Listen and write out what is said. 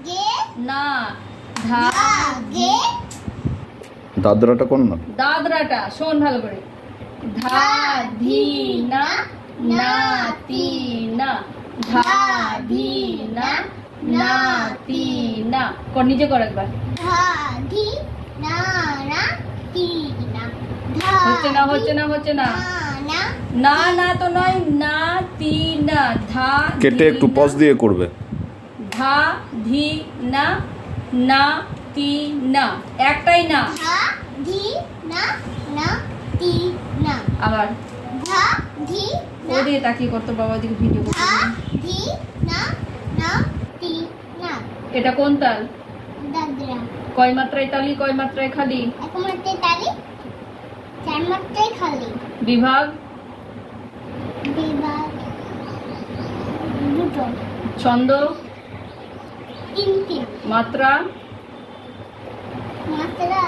গে না ধা গে দাদরাটা কোন না? দাদরাটা শোন ভালো করে। ধা ধি না না তি না ধা ধি না না তি না। কর নিজে কর একবার। ধা ধি না না তি না ধা হচ্ছে না হচ্ছে না হচ্ছে না না না না তো নয় না তি না ধা কেটে ধি একটু না, পজ দিয়ে করবে। ধা ধি না না তি না একটাই না। ধা ধি না না তি না আবার ধা ধি ও দিয়ে তাকিয়ে করতো বাবা দিকে ভিডিও করতে ধা দিবি। ধি না না তি না এটা কোন তাল? দাদরা কয় মাত্রায় তালি কয় মাত্রায় খালি? এক মাত্রায় তালি চার মাত্রায় খালি বিভাগ বিভাগ দুটো ছন্দ তিনটি মাত্রা মাত্রা